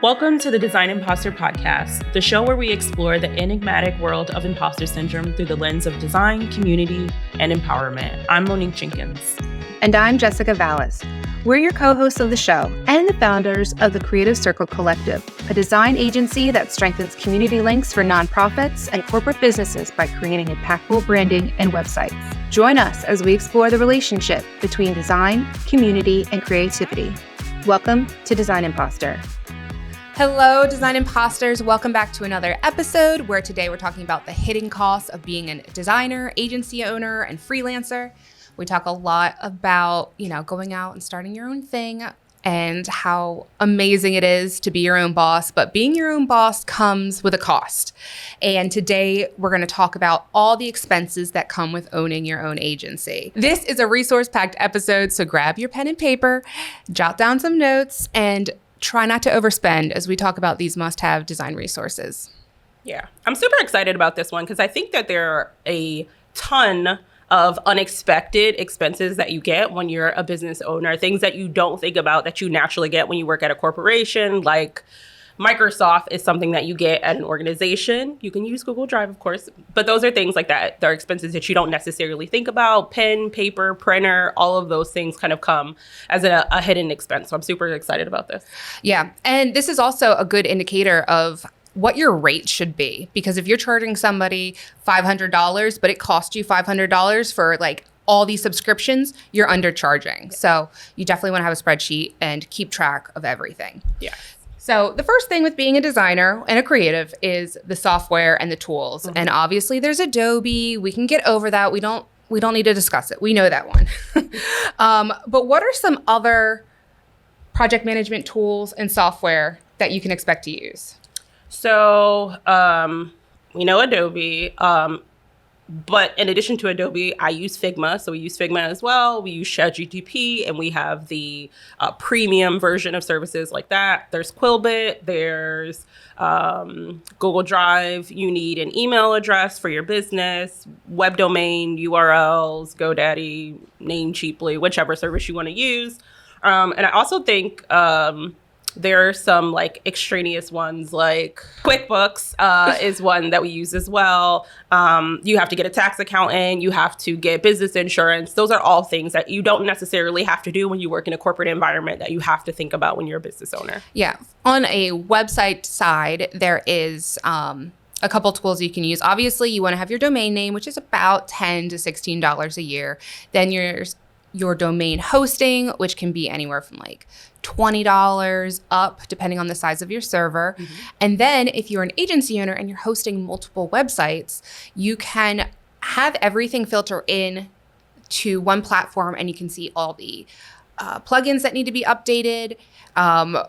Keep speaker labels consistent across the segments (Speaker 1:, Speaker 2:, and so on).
Speaker 1: Welcome to the Design Imposter Podcast, the show where we explore the enigmatic world of imposter syndrome through the lens of design, community, and empowerment. I'm Monique Jenkins.
Speaker 2: And I'm Jessica Valis. We're your co-hosts of the show and the founders of the Creative Circle Collective, a design agency that strengthens community links for nonprofits and corporate businesses by creating impactful branding and websites. Join us as we explore the relationship between design, community, and creativity. Welcome to Design Imposter.
Speaker 3: Hello, Design Imposters. Welcome back to another episode where today we're talking about the hidden costs of being a designer, agency owner, and freelancer. We talk a lot about, going out and starting your own thing and how amazing it is to be your own boss, but being your own boss comes with a cost. And today we're going to talk about all the expenses that come with owning your own agency. This is a resource-packed episode, so grab your pen and paper, jot down some notes, and try not to overspend as we talk about these must-have design resources.
Speaker 1: Yeah, I'm super excited about this one because I think that there are a ton of unexpected expenses that you get when you're a business owner, things that you don't think about that you naturally get when you work at a corporation. Like Microsoft is something that you get at an organization. You can use Google Drive, of course, but those are things like that. There are expenses that you don't necessarily think about. Pen, paper, printer, all of those things kind of come as a hidden expense. So I'm super excited about this.
Speaker 3: Yeah, and this is also a good indicator of what your rate should be. Because if you're charging somebody $500, but it costs you $500 for like all these subscriptions, you're undercharging. Yeah. So you definitely want to have a spreadsheet and keep track of everything.
Speaker 1: Yeah.
Speaker 3: So the first thing with being a designer and a creative is the software and the tools. Mm-hmm. And obviously there's Adobe. We can get over that. We don't need to discuss it. We know that one. But what are some other project management tools and software that you can expect to use?
Speaker 1: So, we know Adobe, but in addition to Adobe, I use Figma. So we use Figma as well. We use ChatGPT, and we have the premium version of services like that. There's Quillbit, there's Google Drive. You need an email address for your business, web domain, URLs, GoDaddy, Namecheaply, whichever service you want to use. And I also think there are some like extraneous ones, like QuickBooks is one that we use as well. You have to get a tax accountant. You have to get business insurance. Those are all things that you don't necessarily have to do when you work in a corporate environment that you have to think about when you're a business owner.
Speaker 3: Yeah. On a website side, there is a couple tools you can use. Obviously, you want to have your domain name, which is about $10 to $16 a year. Then your domain hosting, which can be anywhere from like $20 up, depending on the size of your server. Mm-hmm. And then if you're an agency owner and you're hosting multiple websites, you can have everything filter in to one platform and you can see all the plugins that need to be updated,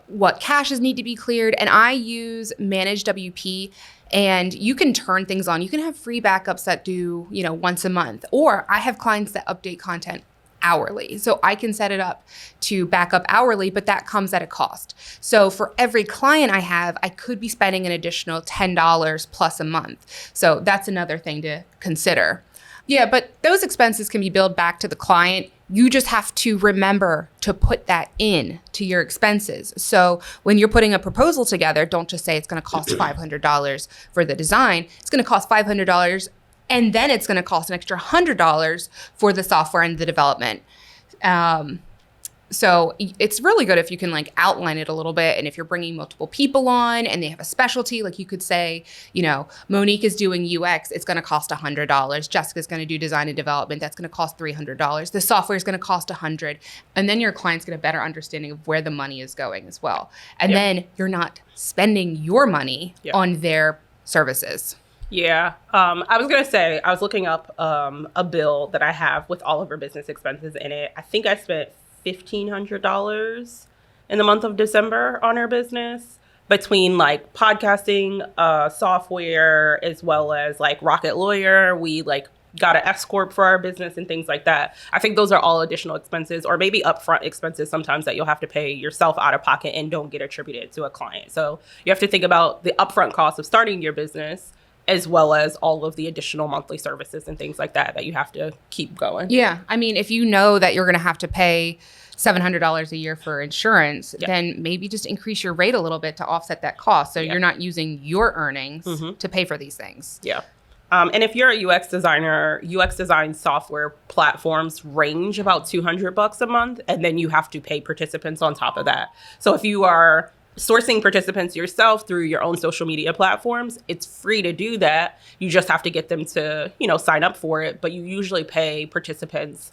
Speaker 3: what caches need to be cleared. And I use Manage WP. And you can turn things on. You can have free backups that do, once a month. Or I have clients that update content hourly. So I can set it up to back up hourly, but that comes at a cost. So for every client I have, I could be spending an additional $10 plus a month. So that's another thing to consider. Yeah, but those expenses can be billed back to the client. You just have to remember to put that in to your expenses. So when you're putting a proposal together, don't just say it's going to cost $500 for the design. It's going to cost $500 and then it's going to cost an extra $100 for the software and the development. So it's really good if you can like outline it a little bit. And if you're bringing multiple people on and they have a specialty, like you could say, Monique is doing UX, it's going to cost $100. Jessica's going to do design and development. That's going to cost $300. The software is going to cost $100. And then your clients get a better understanding of where the money is going as well. And then you're not spending your money on their services.
Speaker 1: Yeah. I was going to say, I was looking up a bill that I have with all of our business expenses in it. I think I spent $1,500 in the month of December on our business between like podcasting, software, as well as like Rocket Lawyer. We like got an S Corp for our business and things like that. I think those are all additional expenses or maybe upfront expenses sometimes that you'll have to pay yourself out of pocket and don't get attributed to a client. So you have to think about the upfront cost of starting your business as well as all of the additional monthly services and things like that you have to keep going.
Speaker 3: Yeah. I mean, if you know that you're going to have to pay $700 a year for insurance, then maybe just increase your rate a little bit to offset that cost. So you're not using your earnings to pay for these things.
Speaker 1: Yeah. And if you're a UX designer, UX design software platforms range about $200 a month, and then you have to pay participants on top of that. So if you are sourcing participants yourself through your own social media platforms, it's free to do that. You just have to get them to, sign up for it. But you usually pay participants,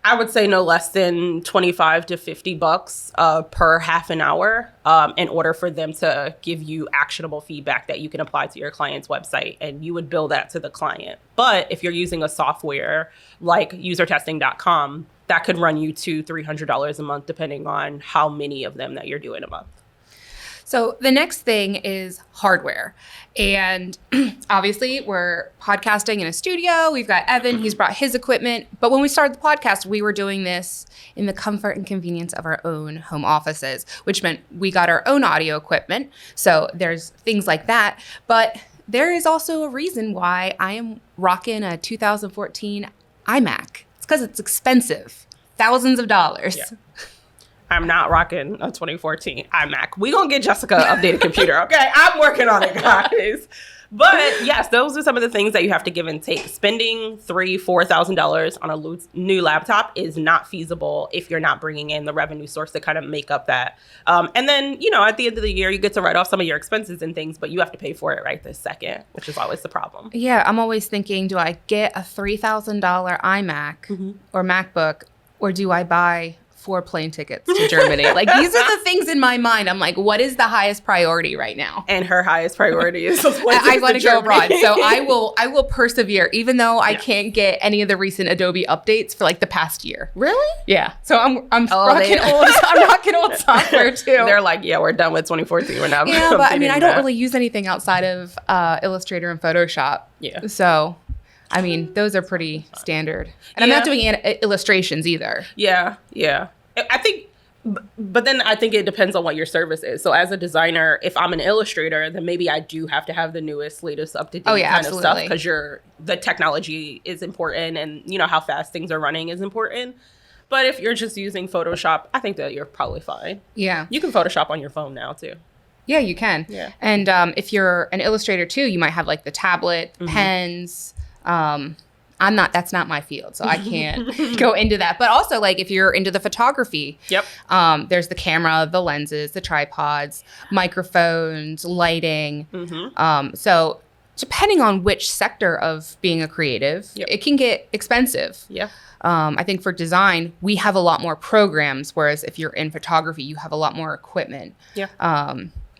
Speaker 1: I would say no less than $25 to $50 per half an hour in order for them to give you actionable feedback that you can apply to your client's website, and you would bill that to the client. But if you're using a software like usertesting.com, that could run you $200 to $300 a month, depending on how many of them that you're doing a month.
Speaker 3: So the next thing is hardware. And obviously we're podcasting in a studio. We've got Evan, he's brought his equipment. But when we started the podcast, we were doing this in the comfort and convenience of our own home offices, which meant we got our own audio equipment. So there's things like that. But there is also a reason why I am rocking a 2014 iMac. It's because it's expensive, thousands of dollars.
Speaker 1: Yeah. I'm not rocking a 2014 iMac. We gonna get Jessica an updated computer, okay? I'm working on it, guys. But yes, those are some of the things that you have to give and take. Spending $3,000-$4,000 on a new laptop is not feasible if you're not bringing in the revenue source to kind of make up that. And then, at the end of the year, you get to write off some of your expenses and things, but you have to pay for it right this second, which is always the problem.
Speaker 3: Yeah, I'm always thinking, do I get a $3,000 iMac or MacBook, or do I buy 4 plane tickets to Germany? Like, these are the things in my mind. I'm like, what is the highest priority right now?
Speaker 1: And her highest priority is
Speaker 3: I want to go abroad. So I will persevere, even though I can't get any of the recent Adobe updates for like the past year.
Speaker 1: Really?
Speaker 3: Yeah. So I'm rocking old software too.
Speaker 1: They're like, yeah, we're done with 2014. We're not.
Speaker 3: Yeah, but I mean, I don't really use anything outside of Illustrator and Photoshop.
Speaker 1: Yeah.
Speaker 3: So I mean, those are pretty standard. And I'm not doing illustrations either.
Speaker 1: Yeah. I think, but then I think it depends on what your service is. So as a designer, if I'm an illustrator, then maybe I do have to have the newest, latest, up-to-date kind of stuff, because the technology is important, and how fast things are running is important. But if you're just using Photoshop, I think that you're probably fine. Yeah. You can Photoshop on your phone now too.
Speaker 3: Yeah, you can.
Speaker 1: Yeah.
Speaker 3: And if you're an illustrator too, you might have like the tablet, pens. That's not my field, so I can't go into that. But also, like, if you're into the photography, there's the camera, the lenses, the tripods, microphones, lighting. So depending on which sector of being a creative, it can get expensive. Yeah. I think for design, we have a lot more programs, whereas if you're in photography, you have a lot more equipment. Yeah.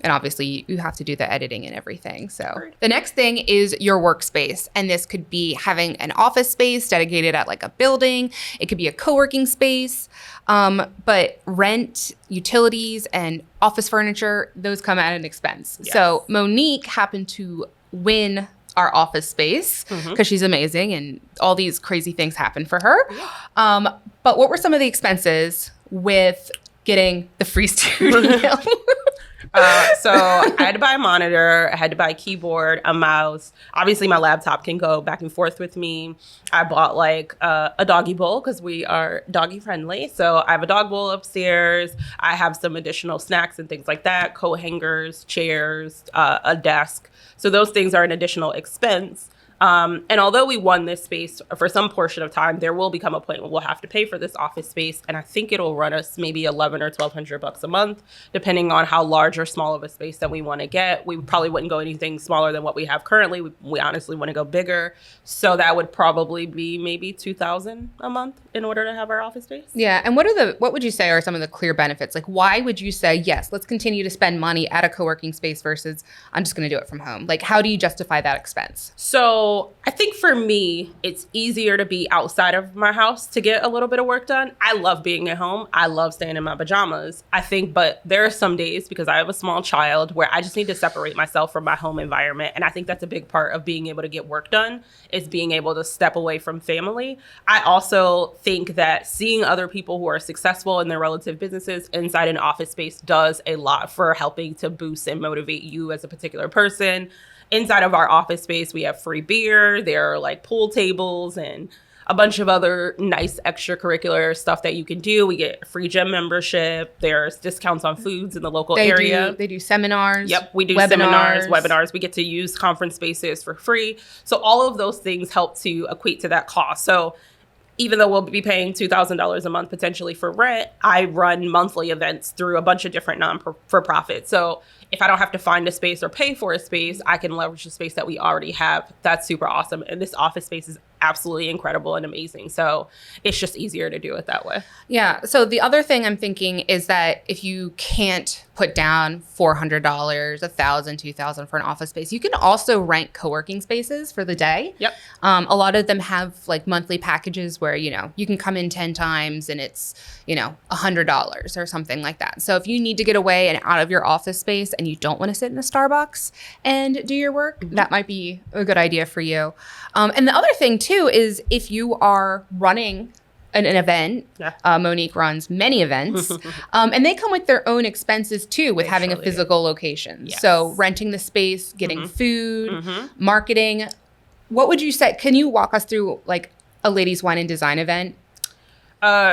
Speaker 3: And obviously, you have to do the editing and everything. So the next thing is your workspace. And this could be having an office space dedicated at like a building. It could be a co-working space. But rent, utilities, and office furniture, those come at an expense. Yes. So Monique happened to win our office space because she's amazing and all these crazy things happen for her. But what were some of the expenses with getting the free studio?
Speaker 1: So I had to buy a monitor, I had to buy a keyboard, a mouse. Obviously, my laptop can go back and forth with me. I bought like a doggy bowl because we are doggy friendly. So I have a dog bowl upstairs. I have some additional snacks and things like that, coat hangers, chairs, a desk. So those things are an additional expense. And although we won this space for some portion of time, there will become a point where we'll have to pay for this office space. And I think it'll run us maybe $1,100 or $1,200 a month, depending on how large or small of a space that we want to get. We probably wouldn't go anything smaller than what we have currently. We honestly want to go bigger. So that would probably be maybe $2,000 a month in order to have our office space.
Speaker 3: Yeah. And what would you say are some of the clear benefits? Like, why would you say, yes, let's continue to spend money at a co-working space versus I'm just going to do it from home? Like, how do you justify that expense?
Speaker 1: So I think for me, it's easier to be outside of my house to get a little bit of work done. I love being at home. I love staying in my pajamas, I think. But there are some days, because I have a small child, where I just need to separate myself from my home environment. And I think that's a big part of being able to get work done, is being able to step away from family. I also think that seeing other people who are successful in their relative businesses inside an office space does a lot for helping to boost and motivate you as a particular person. inside of our office space, we have free beer. There are like pool tables and a bunch of other nice extracurricular stuff that you can do. We get a free gym membership. There's discounts on foods in the local area.
Speaker 3: They do seminars.
Speaker 1: Yep, we do
Speaker 3: webinars.
Speaker 1: webinars. We get to use conference spaces for free. So all of those things help to equate to that cost. So even though we'll be paying $2,000 a month potentially for rent, I run monthly events through a bunch of different non-for-profits. So if I don't have to find a space or pay for a space, I can leverage the space that we already have. That's super awesome. And this office space is absolutely incredible and amazing. So it's just easier to do it that way.
Speaker 3: Yeah. So the other thing I'm thinking is that if you can't put down $400, $1,000, $2,000 for an office space, you can also rent co-working spaces for the day.
Speaker 1: Yep.
Speaker 3: A lot of them have like monthly packages where, you know, you can come in 10 times and it's, you know, $100 or something like that. So if you need to get away and out of your office space and you don't want to sit in a Starbucks and do your work, that might be a good idea for you. And the other thing too is if you are running an event, Monique runs many events, and they come with their own expenses too with having a physical location.
Speaker 1: Yes.
Speaker 3: So renting the space, getting food, marketing. What would you say? Can you walk us through like a ladies wine and design event?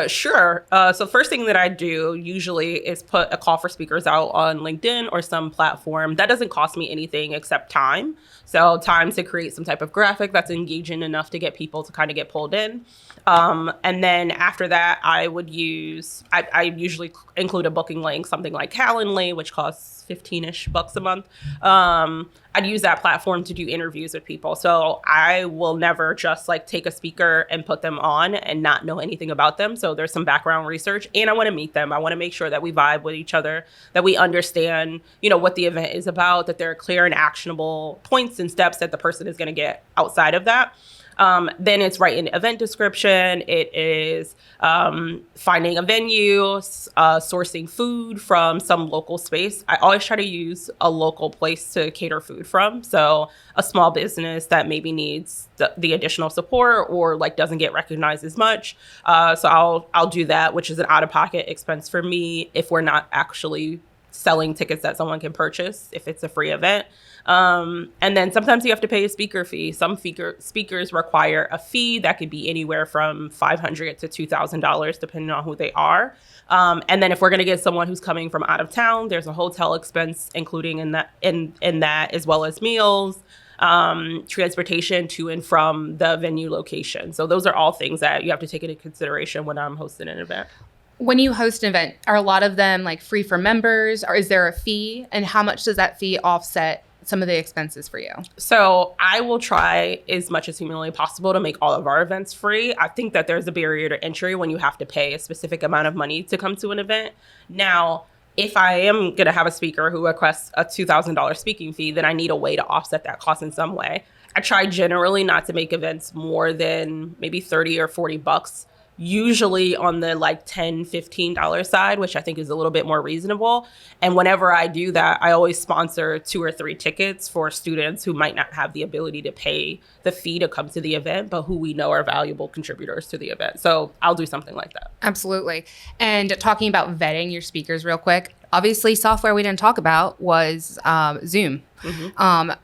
Speaker 1: Sure. So first thing that I do usually is put a call for speakers out on LinkedIn or some platform. That doesn't cost me anything except time. So time to create some type of graphic that's engaging enough to get people to kind of get pulled in. And then after that, I usually include a booking link, something like Calendly, which costs $15-ish a month. I'd use that platform to do interviews with people. So I will never just like take a speaker and put them on and not know anything about them. So there's some background research and I want to meet them. I want to make sure that we vibe with each other, that we understand, you know, what the event is about, that there are clear and actionable points and steps that the person is going to get outside of that. Then it's writing event description. It is finding a venue, sourcing food from some local space. I always try to use a local place to cater food from. So a small business that maybe needs the additional support or like doesn't get recognized as much. So I'll do that, which is an out-of-pocket expense for me if we're not actually selling tickets that someone can purchase if it's a free event. And then sometimes you have to pay a speaker fee. Some speakers require a fee that could be anywhere from $500 to $2,000, depending on who they are. And then if we're going to get someone who's coming from out of town, there's a hotel expense including in that, as well as meals, transportation to and from the venue location. So those are all things that you have to take into consideration when I'm hosting an event.
Speaker 3: When you host an event, are a lot of them like free for members, or is there a fee? And how much does that fee offset some of the expenses for you?
Speaker 1: So I will try as much as humanly possible to make all of our events free. I think that there's a barrier to entry when you have to pay a specific amount of money to come to an event. Now, if I am going to have a speaker who requests a $2,000 speaking fee, then I need a way to offset that cost in some way. I try generally not to make events more than maybe $30 or $40, usually on the like $10, $15 side, which I think is a little bit more reasonable. And whenever I do that, I always sponsor 2 or 3 tickets for students who might not have the ability to pay the fee to come to the event, but who we know are valuable contributors to the event. So I'll do something like that.
Speaker 3: Absolutely. And talking about vetting your speakers real quick, obviously software we didn't talk about was Zoom.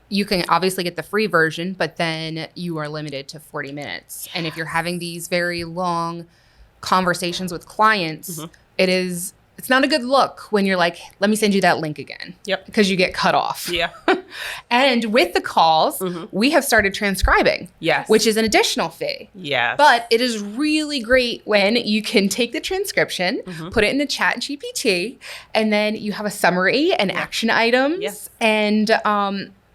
Speaker 3: You can obviously get the free version, but then you are limited to 40 minutes. And if you're having these very long conversations with clients, it's not a good look when you're like, let me send you that link again.
Speaker 1: Yep.
Speaker 3: Because you get cut off.
Speaker 1: Yeah.
Speaker 3: And with the calls, we have started transcribing.
Speaker 1: Yes.
Speaker 3: Which is an additional fee.
Speaker 1: Yes.
Speaker 3: But it is really great when you can take the transcription, put it in the chat GPT, and then you have a summary and action items.
Speaker 1: Yes.
Speaker 3: And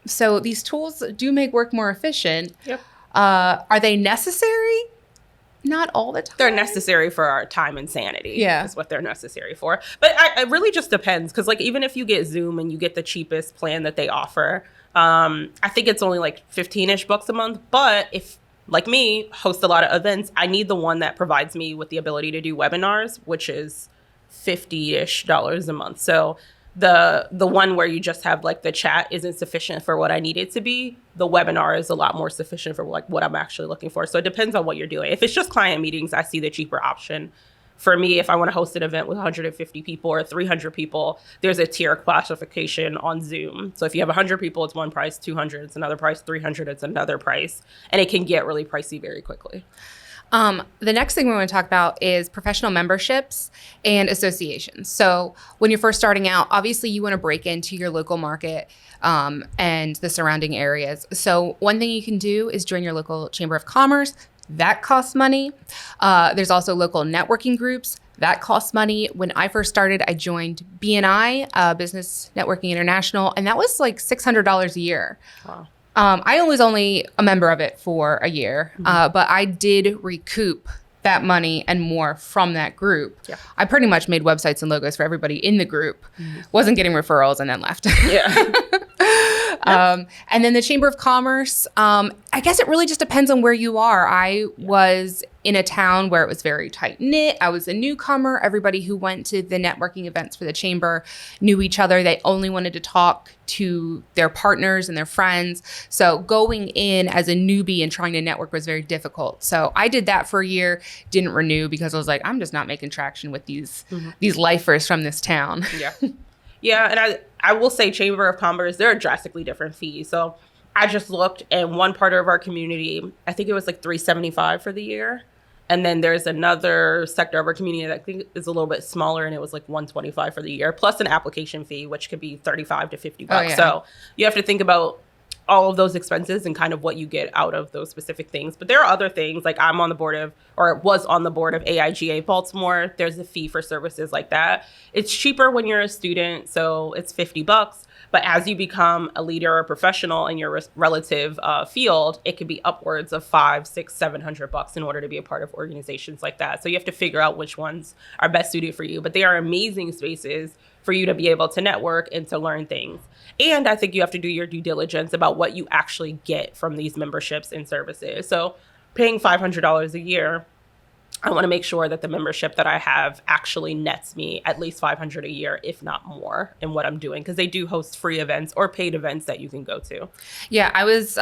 Speaker 3: so these tools do make work more efficient.
Speaker 1: Yep.
Speaker 3: Are they necessary? Not all the time.
Speaker 1: They're necessary for our time and sanity.
Speaker 3: Yeah.
Speaker 1: Is what they're necessary for. But it really just depends. Because like even if you get Zoom and you get the cheapest plan that they offer, I think it's only like $15-ish a month. But if, like me, host a lot of events, I need the one that provides me with the ability to do webinars, which is $50-ish a month. So the one where you just have like the chat isn't sufficient for what I need it to be. The webinar is a lot more sufficient for like what I'm actually looking for. So it depends on what you're doing. If it's just client meetings, I see the cheaper option. for me, if I want to host an event with 150 people or 300 people, there's a tier classification on Zoom. So if you have 100 people, it's one price, 200, it's another price, 300, it's another price. And it can get really pricey very quickly.
Speaker 3: The next thing we want to talk about is professional memberships and associations. So when you're first starting out, obviously you want to break into your local market and the surrounding areas. So one thing you can do is join your local chamber of commerce. That costs money. There's also local networking groups. That costs money. When I first started, I joined BNI, Business Networking International, and that was like $600 a year.
Speaker 1: Wow.
Speaker 3: I was only a member of it for a year, but I did recoup that money and more from that group. Yeah. I pretty much made websites and logos for everybody in the group, wasn't getting referrals, and then left.
Speaker 1: Yeah.
Speaker 3: And then the Chamber of Commerce, I guess it really just depends on where you are. I was in a town where it was very tight knit. I was a newcomer. Everybody who went to the networking events for the chamber knew each other. They only wanted to talk to their partners and their friends. So going in as a newbie and trying to network was very difficult. So I did that for a year, didn't renew because I was like, I'm just not making traction with these lifers from this town.
Speaker 1: Yeah. Yeah. And I will say Chamber of Commerce, there are drastically different fees. So I just looked, and one part of our community, I think it was like $375 for the year. And then there's another sector of our community that I think is a little bit smaller, and it was like $125 for the year, plus an application fee, which could be $35 to $50.
Speaker 3: Oh, yeah.
Speaker 1: So you have to think about all of those expenses and kind of what you get out of those specific things. But there are other things, like I'm on the board of, or was on the board of AIGA Baltimore. There's a fee for services like that. It's cheaper when you're a student, so it's $50. But as you become a leader or a professional in your relative field, it could be upwards of $500, $600, $700 in order to be a part of organizations like that. So you have to figure out which ones are best suited for you. But they are amazing spaces for you to be able to network and to learn things. And I think you have to do your due diligence about what you actually get from these memberships and services. So paying $500 a year, I want to make sure that the membership that I have actually nets me at least $500 a year, if not more, in what I'm doing, because they do host free events or paid events that you can go to.
Speaker 3: Yeah, I was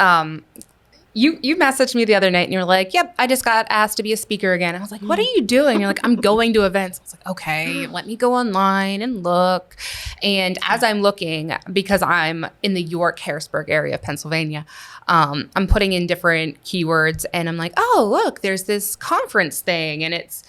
Speaker 3: you messaged me the other night and you're like, yep, I just got asked to be a speaker again. I was like, what are you doing? You're like, I'm going to events. I was like, okay, let me go online and look. And as I'm looking, because I'm in the York, Harrisburg area of Pennsylvania, I'm putting in different keywords and I'm like, oh, look, there's this conference thing and it's,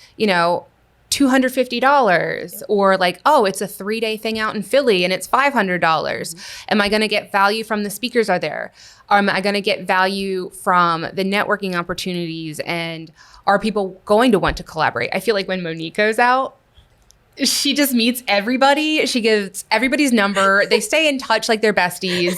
Speaker 3: $250, or like, oh, it's a 3-day thing out in Philly and it's $500. Am I going to get value from the speakers are there? Am I going to get value from the networking opportunities? And are people going to want to collaborate? I feel like when Monique goes out, she just meets everybody. She gives everybody's number. They stay in touch like they're besties,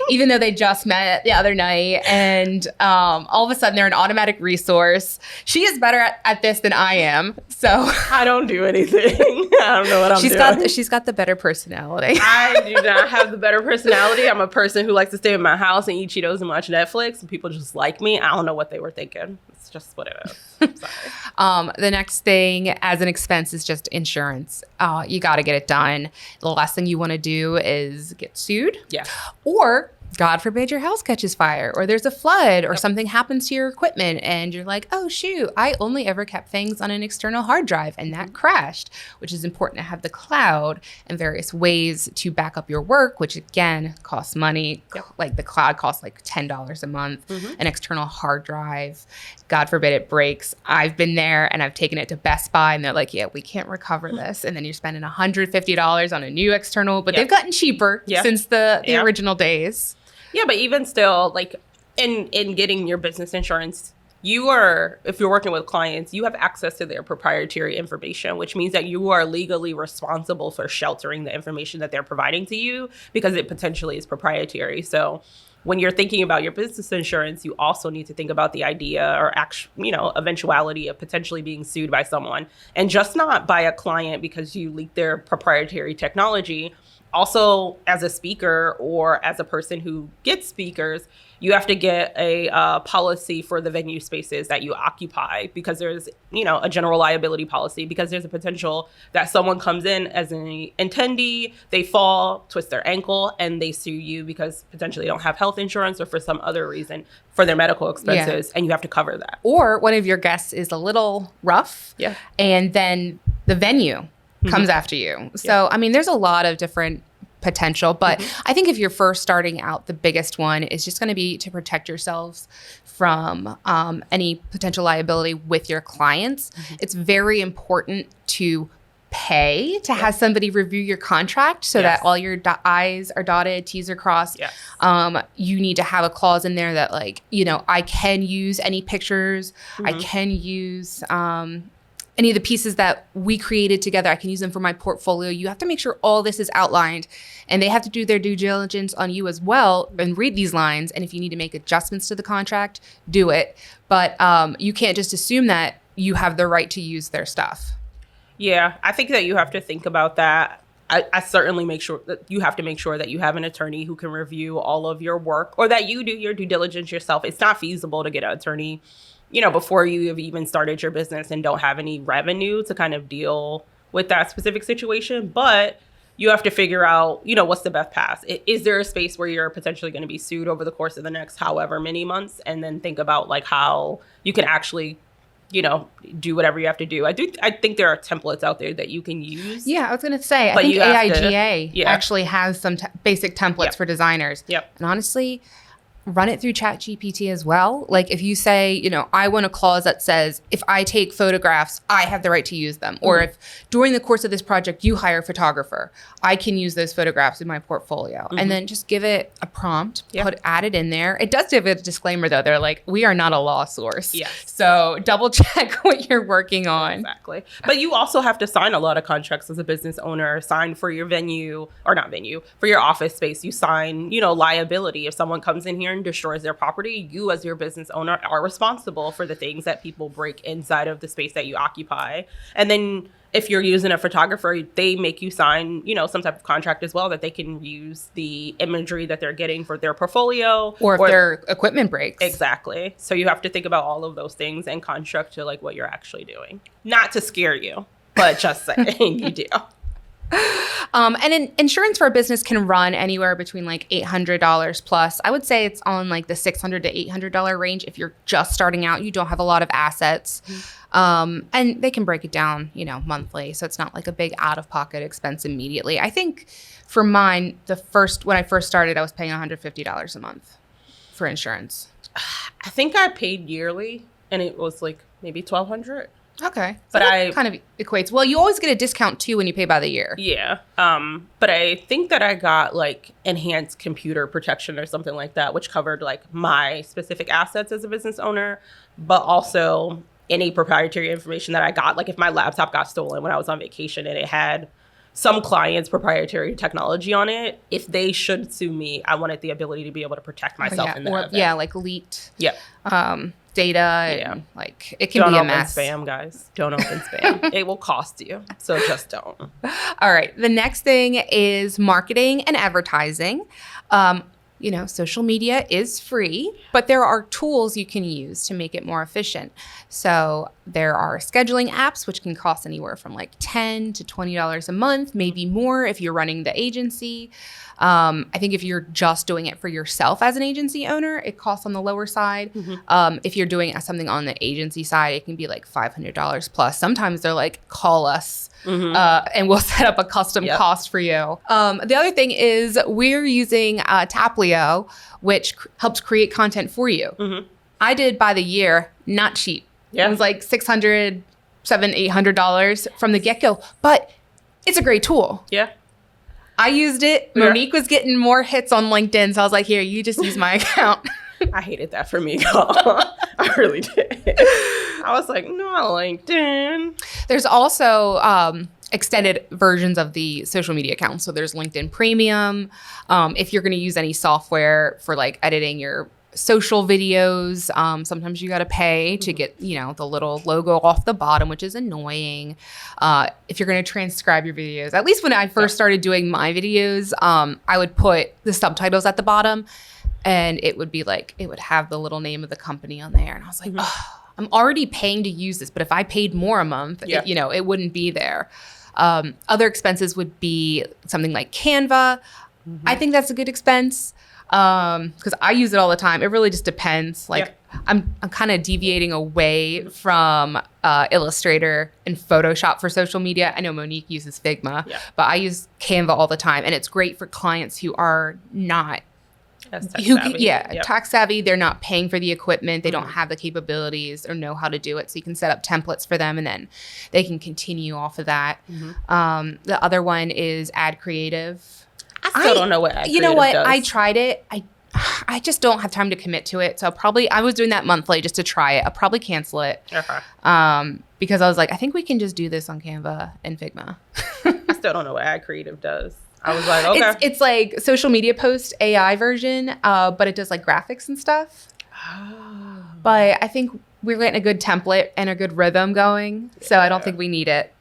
Speaker 3: even though they just met the other night. And all of a sudden, they're an automatic resource. She is better at this than I am. So
Speaker 1: I don't do anything. I don't know what I'm doing.
Speaker 3: She's got the better personality.
Speaker 1: I do not have the better personality. I'm a person who likes to stay in my house and eat Cheetos and watch Netflix. And people just like me. I don't know what they were thinking. It's just what it is. I'm sorry.
Speaker 3: The next thing as an expense is just insurance. You got to get it done. The last thing you want to do is get sued.
Speaker 1: Yeah.
Speaker 3: Or God forbid your house catches fire or there's a flood or something happens to your equipment and you're like, oh, shoot, I only ever kept things on an external hard drive and that crashed, which is important to have the cloud and various ways to back up your work, which again costs money. Yep. Like the cloud costs like $10 a month, an external hard drive. God forbid it breaks. I've been there and I've taken it to Best Buy and they're like, yeah, we can't recover this. And then you're spending $150 on a new external, but they've gotten cheaper since the original days.
Speaker 1: Yeah, but even still, like in getting your business insurance, if you're working with clients, you have access to their proprietary information, which means that you are legally responsible for sheltering the information that they're providing to you because it potentially is proprietary. So when you're thinking about your business insurance, you also need to think about the idea or eventuality of potentially being sued by someone, and just not by a client because you leaked their proprietary technology, also, as a speaker or as a person who gets speakers, you have to get a policy for the venue spaces that you occupy, because there's, a general liability policy, because there's a potential that someone comes in as an attendee, they fall, twist their ankle, and they sue you because potentially they don't have health insurance or for some other reason for their medical expenses, and you have to cover that.
Speaker 3: Or one of your guests is a little rough, and then the venue comes after you. So, I mean, there's a lot of different potential, but I think if you're first starting out, the biggest one is just going to be to protect yourselves from any potential liability with your clients. It's very important to pay to have somebody review your contract so that all your I's are dotted, T's are crossed. You need to have a clause in there that, like, I can use any pictures, I can use any of the pieces that we created together, I can use them for my portfolio. You have to make sure all this is outlined, and they have to do their due diligence on you as well and read these lines. And if you need to make adjustments to the contract, do it. But you can't just assume that you have the right to use their stuff.
Speaker 1: Yeah, I think that you have to think about that. I certainly make sure that you have to make sure that you have an attorney who can review all of your work, or that you do your due diligence yourself. It's not feasible to get an attorney before you have even started your business and don't have any revenue to kind of deal with that specific situation. But you have to figure out, what's the best path. Is there a space where you're potentially going to be sued over the course of the next however many months? And then think about like how you can actually, do whatever you have to do. I think there are templates out there that you can use.
Speaker 3: Yeah, I was going to say, I think AIGA actually has some basic templates for designers. And honestly, run it through ChatGPT as well. Like if you say, I want a clause that says, if I take photographs, I have the right to use them. Or if during the course of this project, you hire a photographer, I can use those photographs in my portfolio. And then just give it a prompt, add it in there. It does give it a disclaimer though. They're like, we are not a law source. So double check what you're working on.
Speaker 1: Exactly. But you also have to sign a lot of contracts as a business owner, sign for your for your office space. You sign, liability. If someone comes in here and destroys their property, you as your business owner are responsible for the things that people break inside of the space that you occupy. And then if you're using a photographer, they make you sign, some type of contract as well, that they can use the imagery that they're getting for their portfolio.
Speaker 3: Or if their equipment breaks.
Speaker 1: Exactly. So you have to think about all of those things and construct to like what you're actually doing. Not to scare you, but just saying you do.
Speaker 3: And insurance for a business can run anywhere between like $800 plus. I would say it's on like the $600 to $800 range if you're just starting out, you don't have a lot of assets. And they can break it down, monthly. So it's not like a big out-of-pocket expense immediately. I think for mine, when I first started, I was paying $150 a month for insurance.
Speaker 1: I think I paid yearly, and it was like maybe $1,200.
Speaker 3: Okay.
Speaker 1: But
Speaker 3: that kind of equates. Well, you always get a discount too when you pay by the year.
Speaker 1: Yeah. But I think that I got like enhanced computer protection or something like that, which covered like my specific assets as a business owner, but also any proprietary information that I got. Like if my laptop got stolen when I was on vacation and it had some clients' proproprietary technology on it, if they should sue me, I wanted the ability to be able to protect myself in that event.
Speaker 3: Yeah, like leaked. Data. And, like it can be a mess.
Speaker 1: Don't open spam, guys. Don't open spam. It will cost you. So just don't.
Speaker 3: All right. The next thing is marketing and advertising. Social media is free, but there are tools you can use to make it more efficient. So there are scheduling apps, which can cost anywhere from like $10 to $20 a month, maybe more if you're running the agency. I think if you're just doing it for yourself as an agency owner, it costs on the lower side. If you're doing something on the agency side, it can be like $500 plus. Sometimes they're like, call us and we'll set up a custom cost for you. The other thing is we're using Taplio, which helps create content for you. I did by the year, not cheap. It was like $600, $700, $800 from the get-go, but it's a great tool. I used it. Monique was getting more hits on LinkedIn. So I was like, here, you just use my account.
Speaker 1: I hated that for me, y'all. I really did. I was like, no, LinkedIn.
Speaker 3: There's also extended versions of the social media accounts. So there's LinkedIn Premium. If you're going to use any software for like editing your social videos. Sometimes you got to pay to get, the little logo off the bottom, which is annoying. If you're going to transcribe your videos, at least when I first started doing my videos, I would put the subtitles at the bottom, and it would be like, it would have the little name of the company on there. And I was like, I'm already paying to use this, but if I paid more a month, it wouldn't be there. Other expenses would be something like Canva. I think that's a good expense. Because I use it all the time. It really just depends. I'm kind of deviating away from Illustrator and Photoshop for social media. I know Monique uses Figma, but I use Canva all the time, and it's great for clients who are not tax savvy. They're not paying for the equipment. They don't have the capabilities or know how to do it. So you can set up templates for them, and then they can continue off of that. The other one is Ad Creative.
Speaker 1: I still don't know what Ad Creative does.
Speaker 3: I tried it. I just don't have time to commit to it. So I was doing that monthly just to try it. I'll probably cancel it. Because I was like, I think we can just do this on Canva and Figma.
Speaker 1: I still don't know what Ad Creative does. I was like, okay.
Speaker 3: It's like social media post AI version, but it does like graphics and stuff. But I think we're getting a good template and a good rhythm going. So I don't think we need it.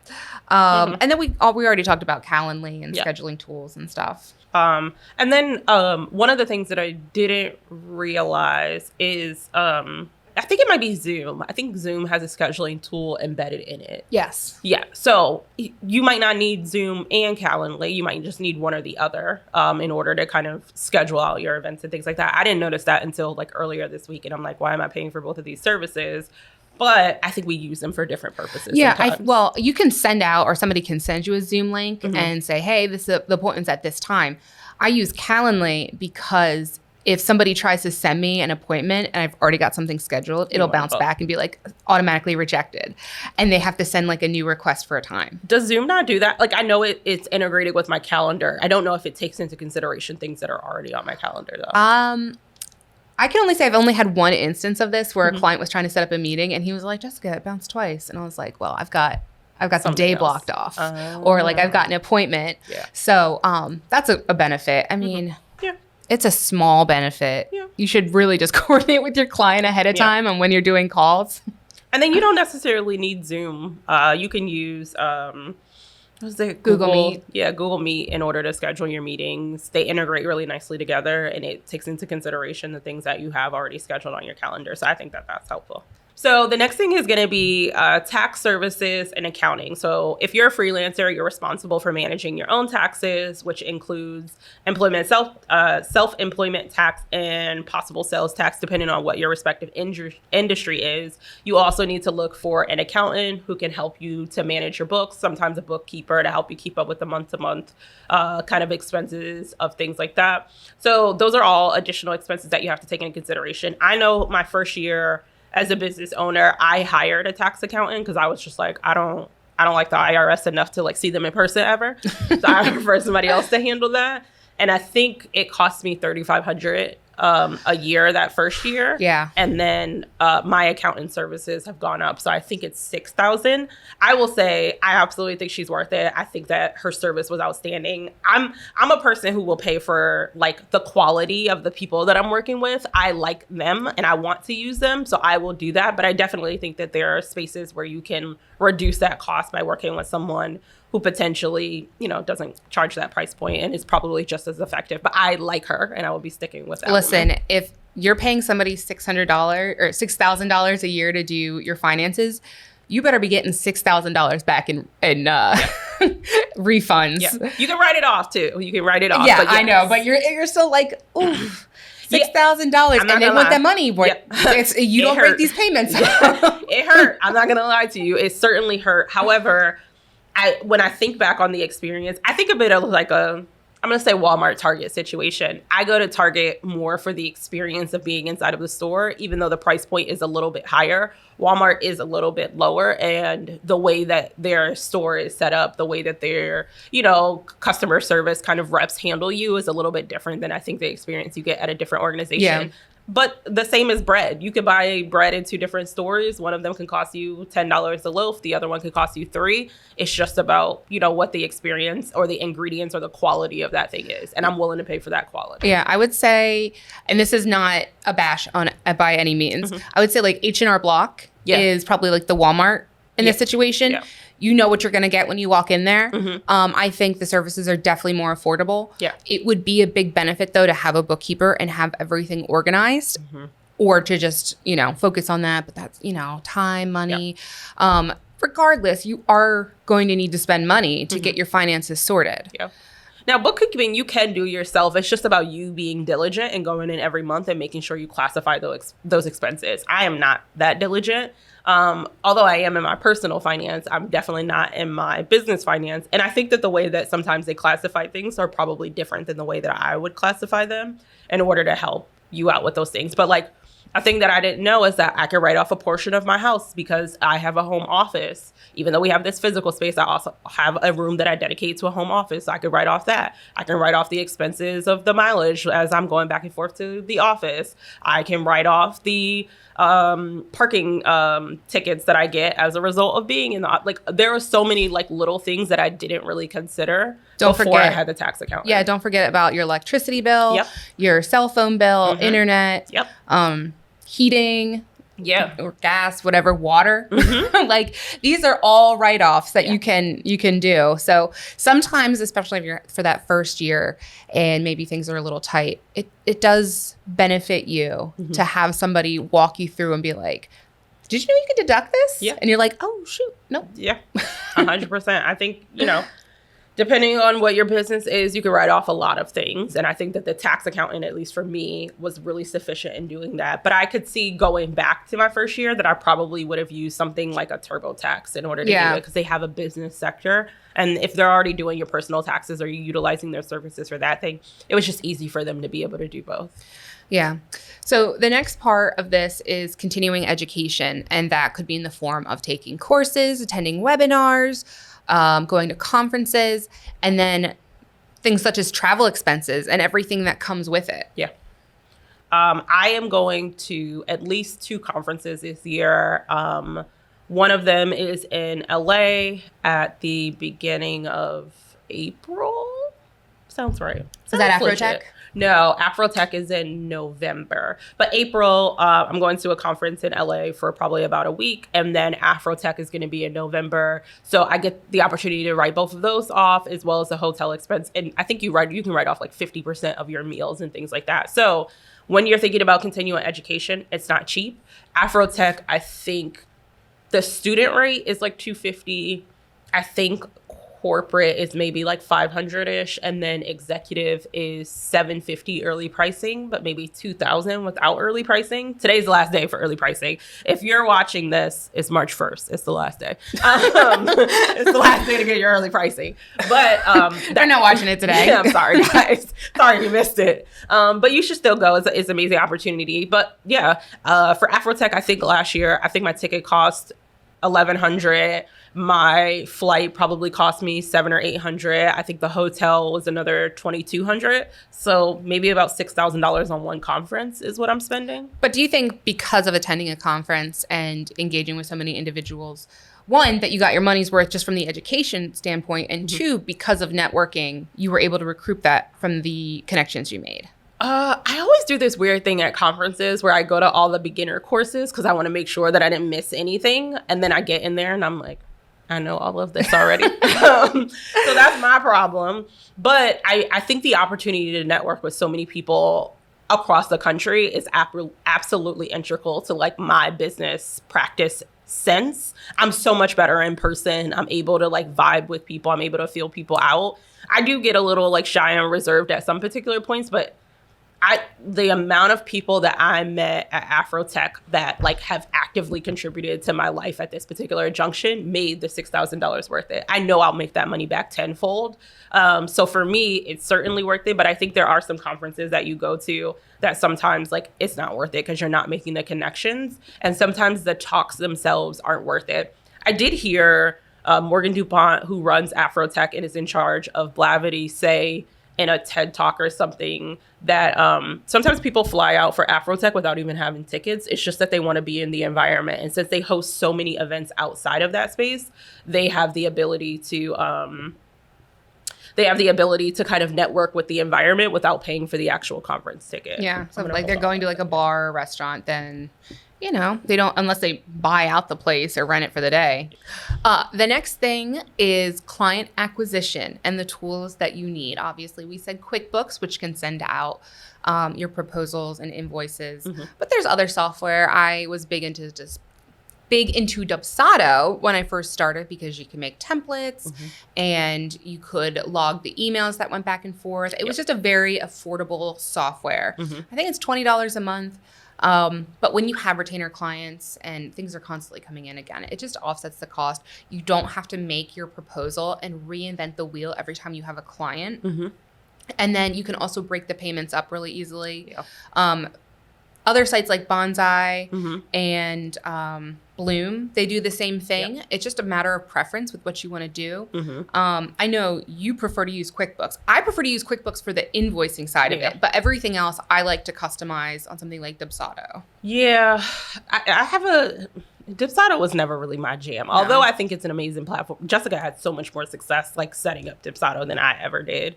Speaker 3: And then we already talked about Calendly and scheduling tools and stuff.
Speaker 1: And then one of the things that I didn't realize is I think it might be Zoom. I think Zoom has a scheduling tool embedded in it.
Speaker 3: Yes.
Speaker 1: Yeah. So you might not need Zoom and Calendly. You might just need one or the other in order to kind of schedule out your events and things like that. I didn't notice that until like earlier this week. And I'm like, why am I paying for both of these services? But I think we use them for different purposes.
Speaker 3: Yeah, well, you can send out, or somebody can send you a Zoom link and say, hey, the appointment's at this time. I use Calendly because if somebody tries to send me an appointment and I've already got something scheduled, it'll bounce back and be like automatically rejected. And they have to send like a new request for a time.
Speaker 1: Does Zoom not do that? Like, I know it's integrated with my calendar. I don't know if it takes into consideration things that are already on my calendar though.
Speaker 3: I can only say I've only had one instance of this where a client was trying to set up a meeting and he was like, Jessica, it bounced twice. And I was like, well, I've got some day blocked off, or like I've got an appointment. Yeah. So that's a benefit. I mean, it's a small benefit. Yeah. You should really just coordinate with your client ahead of time on when you're doing calls.
Speaker 1: And then you don't necessarily need Zoom. You can use
Speaker 3: Google Meet.
Speaker 1: Yeah, Google Meet in order to schedule your meetings. They integrate really nicely together, and it takes into consideration the things that you have already scheduled on your calendar. So I think that that's helpful. So the next thing is going to be tax services and accounting. So if you're a freelancer, you're responsible for managing your own taxes, which includes employment self-employment tax and possible sales tax, depending on what your respective industry is. You also need to look for an accountant who can help you to manage your books, sometimes a bookkeeper to help you keep up with the month-to-month kind of expenses of things like that. So those are all additional expenses that you have to take into consideration. I know my first year as a business owner, I hired a tax accountant because I was just like, I don't like the IRS enough to like see them in person ever. So I prefer somebody else to handle that. And I think it cost me $3,500 a year that first year.
Speaker 3: Yeah.
Speaker 1: And then my accountant services have gone up. So I think it's $6,000. I will say I absolutely think she's worth it. I think that her service was outstanding. I'm a person who will pay for like the quality of the people that I'm working with. I like them and I want to use them. So I will do that. But I definitely think that there are spaces where you can reduce that cost by working with someone who potentially, doesn't charge that price point and is probably just as effective. But I like her and I will be sticking with that.
Speaker 3: Listen, if you're paying somebody $600 or $6,000 a year to do your finances, you better be getting $6,000 back in refunds. Yeah.
Speaker 1: You can write it off too. You can write it off.
Speaker 3: Yeah, I know. But you're still like, ooh. $6,000 and they want that money. But you don't break these payments.
Speaker 1: It hurt. I'm not going to lie to you. It certainly hurt. However, when I think back on the experience, I think of it as like I'm going to say Walmart Target situation. I go to Target more for the experience of being inside of the store, even though the price point is a little bit higher. Walmart is a little bit lower, and the way that their store is set up, the way that their, customer service kind of reps handle you is a little bit different than I think the experience you get at a different organization. Yeah. But the same as bread. You could buy bread in 2 different stores. One of them can cost you $10 a loaf. The other one could cost you $3. It's just about, what the experience or the ingredients or the quality of that thing is. And I'm willing to pay for that quality.
Speaker 3: Yeah, I would say, and this is not a bash on by any means, I would say like H&R Block is probably like the Walmart in this situation. Yeah. You know what you're going to get when you walk in there. I think the services are definitely more affordable. Yeah. It would be a big benefit, though, to have a bookkeeper and have everything organized or to just, focus on that. But that's, time, money. Yeah. Regardless, you are going to need to spend money to get your finances sorted.
Speaker 1: Yeah. Now, bookkeeping, you can do yourself. It's just about you being diligent and going in every month and making sure you classify those expenses. I am not that diligent. Although I am in my personal finance, I'm definitely not in my business finance. And I think that the way that sometimes they classify things are probably different than the way that I would classify them in order to help you out with those things. But like a thing that I didn't know is that I could write off a portion of my house because I have a home office. Even though we have this physical space, I also have a room that I dedicate to a home office. So I could write off that. I can write off the expenses of the mileage as I'm going back and forth to the office. I can write off the parking tickets that I get as a result of being in the, like, there are so many like little things that I didn't really consider before I had the tax account.
Speaker 3: Yeah, don't forget about your electricity bill, your cell phone bill, internet, heating, or gas, whatever, water. Like these are all write-offs that you can do. So sometimes, especially if you're for that first year and maybe things are a little tight, it does benefit you to have somebody walk you through and be like, did you know you could deduct this? Yeah. And you're like, oh shoot, no.
Speaker 1: Yeah, 100%. I think, depending on what your business is, you can write off a lot of things. And I think that the tax accountant, at least for me, was really sufficient in doing that. But I could see going back to my first year that I probably would have used something like a TurboTax in order to do it because they have a business sector. And if they're already doing your personal taxes or you're utilizing their services for that thing, it was just easy for them to be able to do both.
Speaker 3: Yeah. So the next part of this is continuing education. And that could be in the form of taking courses, attending webinars, going to conferences, and then things such as travel expenses and everything that comes with it.
Speaker 1: Yeah. I am going to at least 2 conferences this year. One of them is in LA at the beginning of April. Sounds right.
Speaker 3: Is that Afrotech?
Speaker 1: No, Afrotech is in November. But April, I'm going to a conference in LA for probably about a week. And then Afrotech is going to be in November. So I get the opportunity to write both of those off as well as the hotel expense. And I think you can write off like 50% of your meals and things like that. So when you're thinking about continuing education, it's not cheap. Afrotech, I think the student rate is like $250. I think corporate is maybe like 500-ish, and then executive is $750 early pricing, but maybe $2,000 without early pricing. Today's the last day for early pricing. If you're watching this, it's March 1st. It's the last day. It's the last day to get your early pricing. But
Speaker 3: they're not watching it today.
Speaker 1: Yeah, I'm sorry, guys. Sorry you missed it. But you should still go. It's an amazing opportunity. But yeah, for Afrotech, I think last year, I think my ticket cost $1,100. My flight probably cost me $700 or $800. I think the hotel was another $2,200. So maybe about $6,000 on one conference is what I'm spending.
Speaker 3: But do you think because of attending a conference and engaging with so many individuals, one, that you got your money's worth just from the education standpoint, and two, because of networking, you were able to recoup that from the connections you made?
Speaker 1: I always do this weird thing at conferences where I go to all the beginner courses because I want to make sure that I didn't miss anything. And then I get in there and I'm like, I know all of this already. So that's my problem. But I think the opportunity to network with so many people across the country is absolutely integral to like my business practice sense. I'm so much better in person. I'm able to like vibe with people. I'm able to feel people out. I do get a little like shy and reserved at some particular points, but the amount of people that I met at Afrotech that like have actively contributed to my life at this particular junction made the $6,000 worth it. I know I'll make that money back tenfold. So for me, it's certainly worth it. But I think there are some conferences that you go to that sometimes like it's not worth it because you're not making the connections. And sometimes the talks themselves aren't worth it. I did hear Morgan DuPont, who runs Afrotech and is in charge of Blavity, say in a TED Talk or something that sometimes people fly out for Afrotech without even having tickets. It's just that they want to be in the environment. And since they host so many events outside of that space, they have the ability to kind of network with the environment without paying for the actual conference ticket.
Speaker 3: Yeah. So like they're going to like a bar or restaurant, then, you know, they don't, unless they buy out the place or rent it for the day. The next thing is client acquisition and the tools that you need. Obviously, we said QuickBooks, which can send out your proposals and invoices. But there's other software. I was big into Dubsado when I first started because you can make templates and you could log the emails that went back and forth. It was just a very affordable software. I think it's $20 a month. But when you have retainer clients and things are constantly coming in again, it just offsets the cost. You don't have to make your proposal and reinvent the wheel every time you have a client. And then you can also break the payments up really easily. Other sites like Bonsai and Bloom, they do the same thing. It's just a matter of preference with what you want to do. I know you prefer to use QuickBooks. I prefer to use QuickBooks for the invoicing side of it, but everything else I like to customize on something like Dubsado.
Speaker 1: Yeah, I have Dubsado was never really my jam, although I think it's an amazing platform. Jessica had so much more success like setting up Dubsado than I ever did,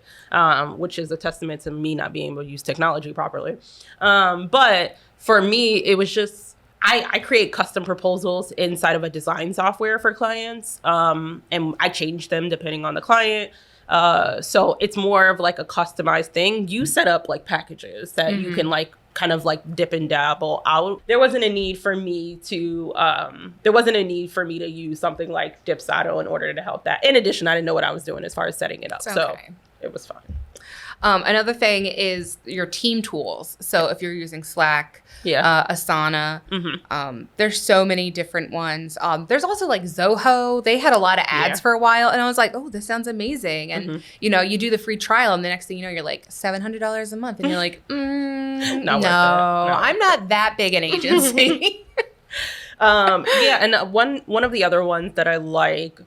Speaker 1: which is a testament to me not being able to use technology properly. But for me, it was just, I create custom proposals inside of a design software for clients, and I change them depending on the client. So it's more of like a customized thing. You set up like packages that you can like kind of like dip and dabble out. There wasn't a need for me to use something like Dubsado in order to help that. In addition, I didn't know what I was doing as far as setting it up. So it was fine.
Speaker 3: Another thing is your team tools. So if you're using Slack, Asana, there's so many different ones. There's also like Zoho. They had a lot of ads for a while. And I was like, oh, this sounds amazing. And, you know, you do the free trial and the next thing you know, you're like $700 a month. And you're like, I'm not that big an agency.
Speaker 1: And one of the other ones that I like,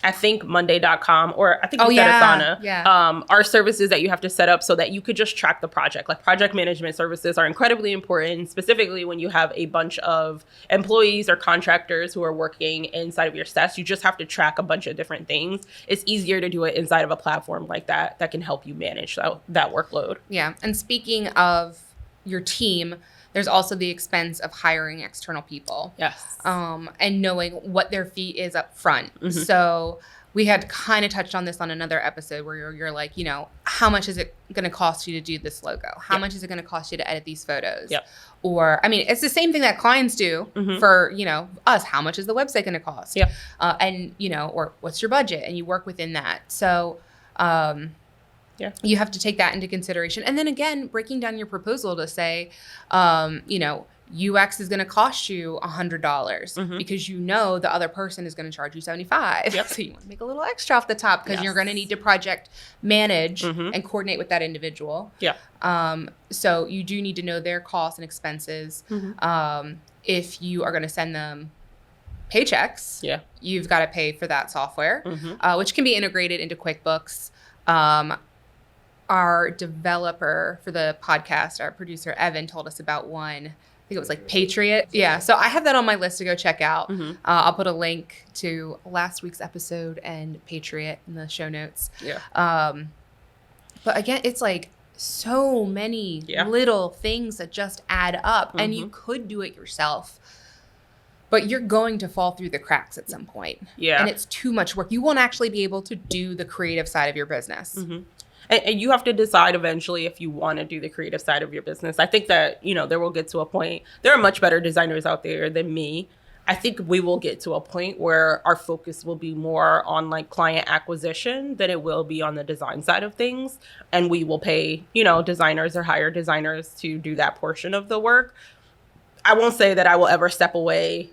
Speaker 1: I think Monday.com, or I think we said Asana, are services that you have to set up so that you could just track the project. Like project management services are incredibly important, specifically when you have a bunch of employees or contractors who are working inside of your sets. You just have to track a bunch of different things. It's easier to do it inside of a platform like that can help you manage that workload. Yeah.
Speaker 3: And speaking of your team, there's also the expense of hiring external people.
Speaker 1: Yes.
Speaker 3: And knowing what their fee is up front. So we had kind of touched on this on another episode where you're like, you know, how much is it going to cost you to do this logo? How much is it going to cost you to edit these photos? Or, I mean, it's the same thing that clients do for, you know, us. How much is the website going to cost? And, you know, or what's your budget? And you work within that. So, you have to take that into consideration. And then again, breaking down your proposal to say, you know, UX is going to cost you $100 because you know the other person is going to charge you $75. So you want to make a little extra off the top because you're going to need to project manage and coordinate with that individual. So you do need to know their costs and expenses. If you are going to send them paychecks, you've got to pay for that software, which can be integrated into QuickBooks. Our developer for the podcast, our producer, Evan, told us about one. I think it was like Patriot. Yeah. So I have that on my list to go check out. I'll put a link to last week's episode and Patriot in the show notes. But again, it's like so many little things that just add up and you could do it yourself. But you're going to fall through the cracks at some point. And it's too much work. You won't actually be able to do the creative side of your business.
Speaker 1: And you have to decide eventually if you want to do the creative side of your business. I think that, you know, there will get to a point. There are much better designers out there than me. I think we will get to a point where our focus will be more on like client acquisition than it will be on the design side of things. And we will pay, you know, designers or hire designers to do that portion of the work. I won't say that I will ever step away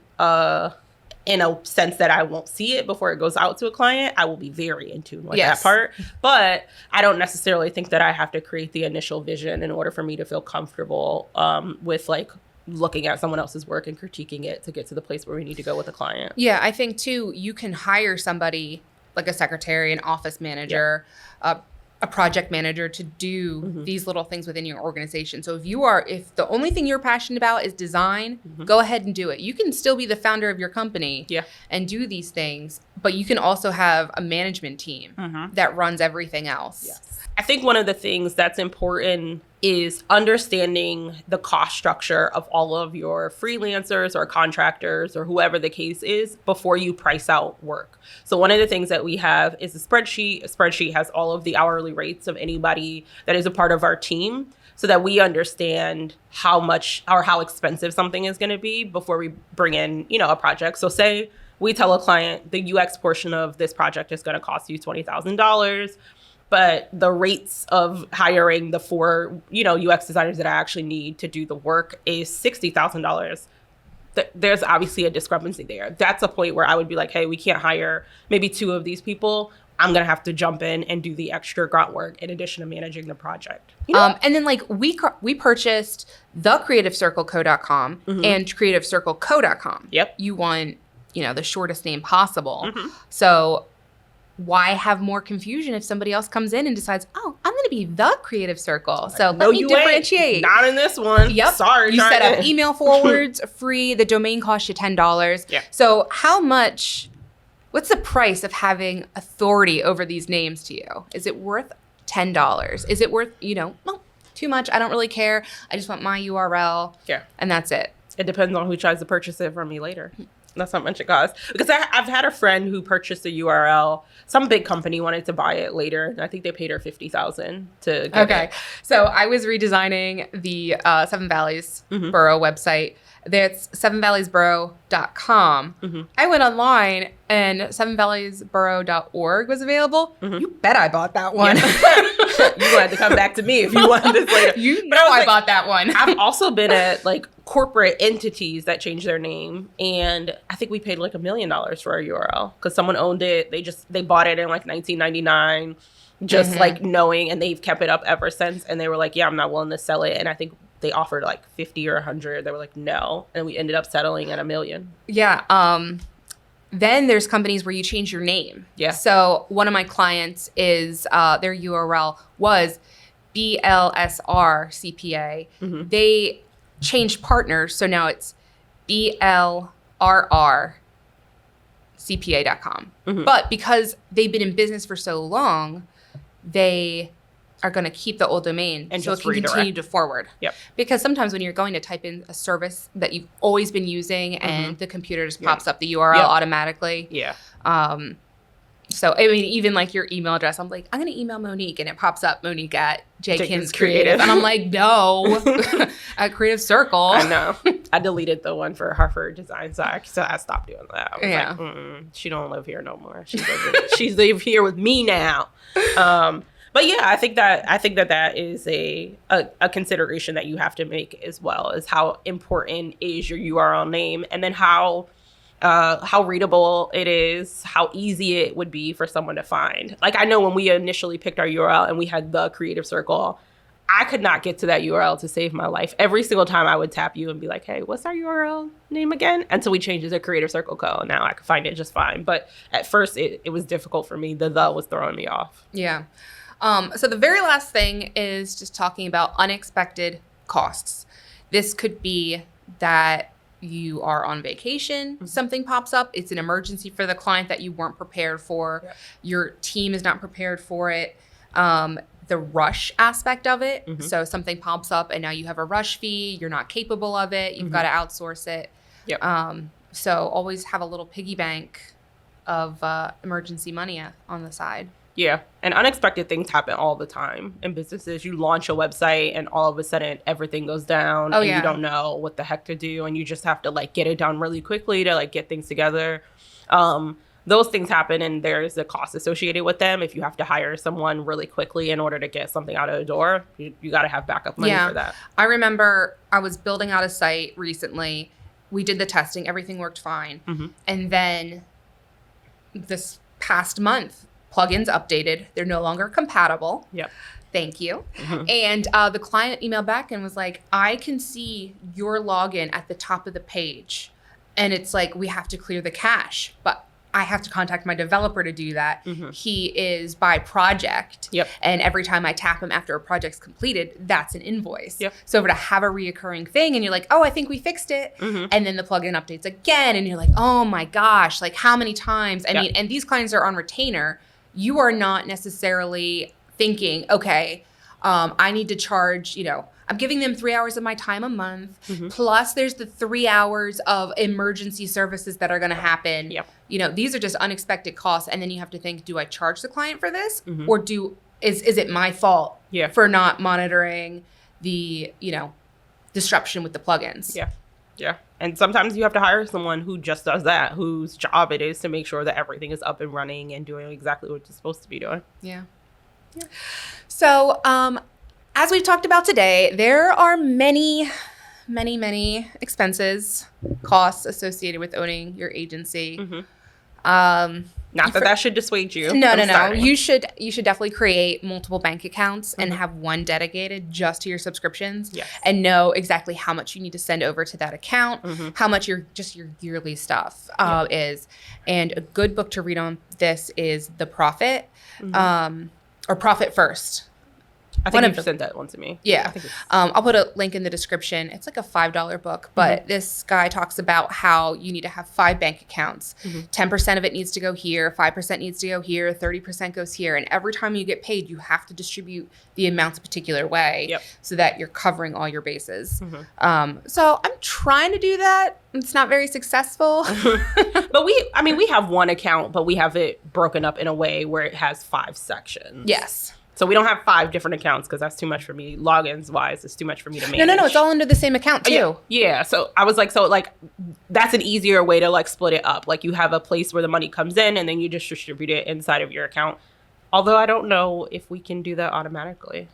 Speaker 1: in a sense that I won't see it before it goes out to a client. I will be very in tune with that part. But I don't necessarily think that I have to create the initial vision in order for me to feel comfortable with like looking at someone else's work and critiquing it to get to the place where we need to go with the client.
Speaker 3: Yeah, I think too, you can hire somebody like a secretary, an office manager, a project manager to do these little things within your organization. So if the only thing you're passionate about is design, go ahead and do it. You can still be the founder of your company and do these things, but you can also have a management team that runs everything else.
Speaker 1: Yes. I think one of the things that's important is understanding the cost structure of all of your freelancers or contractors or whoever the case is before you price out work. So one of the things that we have is a spreadsheet. A spreadsheet has all of the hourly rates of anybody that is a part of our team so that we understand how much or how expensive something is going to be before we bring in, a project. So say we tell a client the UX portion of this project is going to cost you $20,000. But the rates of hiring the 4, UX designers that I actually need to do the work is $60,000. There's obviously a discrepancy there. That's a point where I would be like, hey, we can't hire maybe 2 of these people. I'm going to have to jump in and do the extra grunt work in addition to managing the project.
Speaker 3: And then we purchased thecreativecircleco.com and creativecircleco.com.
Speaker 1: Yep.
Speaker 3: You want, the shortest name possible. So why have more confusion if somebody else comes in and decides, oh, I'm going to be the Creative Circle. So let me differentiate.
Speaker 1: Not in this one.
Speaker 3: Yep.
Speaker 1: Sorry.
Speaker 3: You set up email forwards free. The domain costs you $10.
Speaker 1: Yeah.
Speaker 3: So what's the price of having authority over these names to you? Is it worth $10? Is it worth, too much? I don't really care. I just want my URL.
Speaker 1: Yeah.
Speaker 3: And that's it.
Speaker 1: It depends on who tries to purchase it from me later. That's how much it costs. Because I've had a friend who purchased a URL. Some big company wanted to buy it later. And I think they paid her $50,000 to get it.
Speaker 3: So I was redesigning the Seven Valleys Borough website. That's sevenvalleysborough.com. I went online and sevenvalleysborough.org was available. You bet I bought that one.
Speaker 1: You had to come back to me if you wanted this later.
Speaker 3: I bought that one.
Speaker 1: I've also been at corporate entities that changed their name. And I think we paid $1 million for our URL because someone owned it. They bought it in 1999, just knowing, and they've kept it up ever since. And they were like, yeah, I'm not willing to sell it. And I think they offered 50 or 100. They were like, no. And we ended up settling at $1 million.
Speaker 3: Yeah. Then there's companies where you change your name.
Speaker 1: Yeah.
Speaker 3: So one of my clients is, their URL was BLSR CPA. They changed partners. So now it's BLRRCPA.com. But because they've been in business for so long, they are going to keep the old domain
Speaker 1: and
Speaker 3: so it can continue to forward.
Speaker 1: Yep.
Speaker 3: Because sometimes when you're going to type in a service that you've always been using and the computer just pops up the URL automatically.
Speaker 1: Yeah.
Speaker 3: So, I mean, even your email address, I'm like, I'm going to email Monique and it pops up Monique at Jenkins Creative. And I'm like, no, at Creative Circle.
Speaker 1: I know. I deleted the one for Hartford Design, so I stopped doing that. I was like, she don't live here no more. She's live here with me now. But yeah, I think that is a consideration that you have to make as well, is how important is your URL name, and then how readable it is, how easy it would be for someone to find. I know when we initially picked our URL and we had the Creative Circle, I could not get to that URL to save my life. Every single time I would tap you and be like, hey, what's our URL name again? Until we changed it to Creative Circle Co. Now I could find it just fine. But at first it was difficult for me. The was throwing me off.
Speaker 3: Yeah. So the very last thing is just talking about unexpected costs. This could be that you are on vacation, something pops up, it's an emergency for the client that you weren't prepared for, your team is not prepared for it, the rush aspect of it. So something pops up and now you have a rush fee, you're not capable of it, you've got to outsource it. So always have a little piggy bank of emergency money on the side.
Speaker 1: Yeah. And unexpected things happen all the time in businesses. You launch a website and all of a sudden everything goes down and you don't know what the heck to do. And you just have to get it done really quickly to get things together. Those things happen and there's a cost associated with them. If you have to hire someone really quickly in order to get something out of the door, you got to have backup money for that.
Speaker 3: I remember I was building out a site recently. We did the testing. Everything worked fine. And then this past month, plugins updated. They're no longer compatible.
Speaker 1: Yep.
Speaker 3: Thank you. And the client emailed back and was like, I can see your login at the top of the page. And it's we have to clear the cache. But I have to contact my developer to do that. He is by project. And every time I tap him after a project's completed, that's an invoice. So to have a reoccurring thing and you're like, oh, I think we fixed it. And then the plugin updates again. And you're like, oh my gosh, like how many times? I mean, and these clients are on retainer. You are not necessarily thinking, okay, I need to charge, I'm giving them 3 hours of my time a month. Plus there's the 3 hours of emergency services that are going to happen. These are just unexpected costs. And then you have to think, do I charge the client for this? Or is it my fault for not monitoring the, disruption with the plugins?
Speaker 1: Yeah. And sometimes you have to hire someone who just does that, whose job it is to make sure that everything is up and running and doing exactly what it's supposed to be doing.
Speaker 3: So, as we've talked about today, there are many, many, many expenses, costs associated with owning your agency.
Speaker 1: Not that should dissuade you.
Speaker 3: No. You should definitely create multiple bank accounts and have one dedicated just to your subscriptions and know exactly how much you need to send over to that account, how much your yearly stuff is. And a good book to read on this is The Profit or Profit First.
Speaker 1: I think you sent that one to me.
Speaker 3: Yeah. I'll put a link in the description. It's like a $5 book, but this guy talks about how you need to have 5 bank accounts. 10% of it needs to go here, 5% needs to go here, 30% goes here. And every time you get paid, you have to distribute the amounts a particular way so that you're covering all your bases. So I'm trying to do that. It's not very successful.
Speaker 1: But we have one account, but we have it broken up in a way where it has 5 sections.
Speaker 3: Yes.
Speaker 1: So we don't have 5 different accounts because that's too much for me. Logins wise, it's too much for me to manage.
Speaker 3: No. It's all under the same account too.
Speaker 1: Yeah. So I was like, that's an easier way to split it up. Like you have a place where the money comes in and then you just distribute it inside of your account. Although I don't know if we can do that automatically.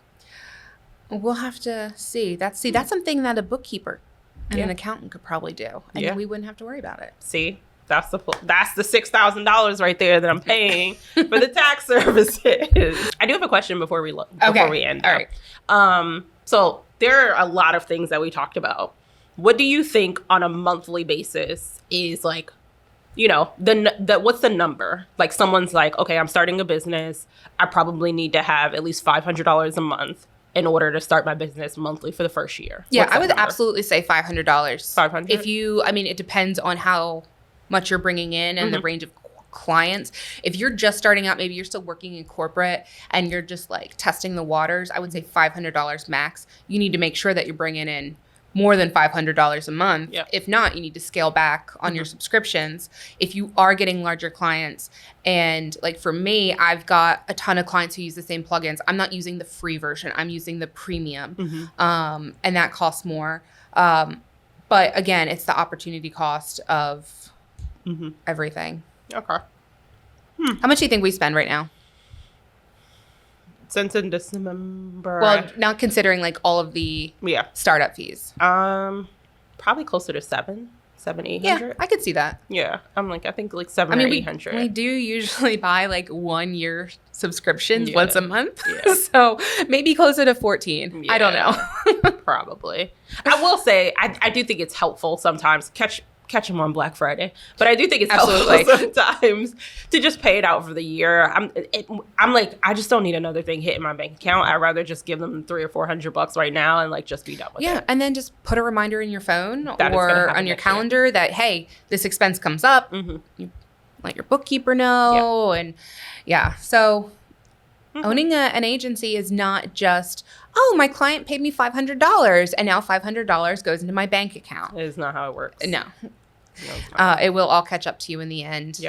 Speaker 3: We'll have to see. That's something that a bookkeeper and an accountant could probably do. And then we wouldn't have to worry about it.
Speaker 1: See? That's the $6,000 right there that I'm paying for the tax services. I do have a question before we end.
Speaker 3: All right.
Speaker 1: So there are a lot of things that we talked about. What do you think on a monthly basis is what's the number? Like someone's like, okay, I'm starting a business. I probably need to have at least $500 a month in order to start my business monthly for the first year.
Speaker 3: Yeah, I would absolutely say $500.
Speaker 1: $500?
Speaker 3: It depends on how much you're bringing in and the range of clients. If you're just starting out, maybe you're still working in corporate and you're just testing the waters, I would say $500 max. You need to make sure that you're bringing in more than $500 a month. If not, you need to scale back on your subscriptions. If you are getting larger clients, and for me, I've got a ton of clients who use the same plugins. I'm not using the free version. I'm using the premium, and that costs more. But again, it's the opportunity cost of everything.
Speaker 1: Okay.
Speaker 3: How much do you think we spend right now?
Speaker 1: Since in December.
Speaker 3: Well, not considering all of the startup fees.
Speaker 1: Probably closer to $700, $800.
Speaker 3: Yeah, I could see that.
Speaker 1: Yeah, I think $700 or $800.
Speaker 3: We do usually buy 1 year subscriptions once a month, so maybe closer to 14. I don't know.
Speaker 1: Probably. I will say I do think it's helpful sometimes. Catch them on Black Friday. But I do think it's helpful sometimes to just pay it out for the year. I'm like, I just don't need another thing hitting my bank account. I'd rather just give them $300 or $400 right now and just be done with it.
Speaker 3: Yeah, and then just put a reminder in your phone or on your calendar that, hey, this expense comes up. You let your bookkeeper know. And so owning an agency is not just, oh, my client paid me $500 and now $500 goes into my bank account.
Speaker 1: It is not how it works.
Speaker 3: No. It will all catch up to you in the end.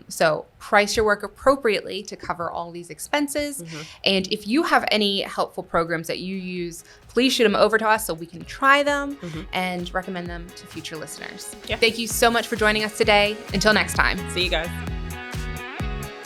Speaker 3: So price your work appropriately to cover all these expenses. And if you have any helpful programs that you use, please shoot them over to us so we can try them and recommend them to future listeners. Thank you so much for joining us today. Until next time.
Speaker 1: See you guys.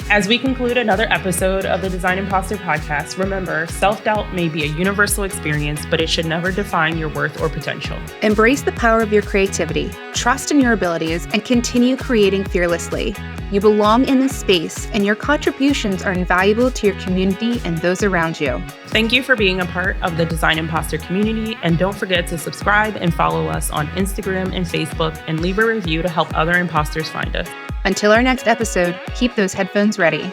Speaker 1: As we conclude another episode of the Design Imposter Podcast, remember, self-doubt may be a universal experience, but it should never define your worth or potential.
Speaker 2: Embrace the power of your creativity, trust in your abilities, and continue creating fearlessly. You belong in this space, and your contributions are invaluable to your community and those around you.
Speaker 1: Thank you for being a part of the Design Imposter community, and don't forget to subscribe and follow us on Instagram and Facebook, and leave a review to help other imposters find us.
Speaker 2: Until our next episode, keep those headphones ready.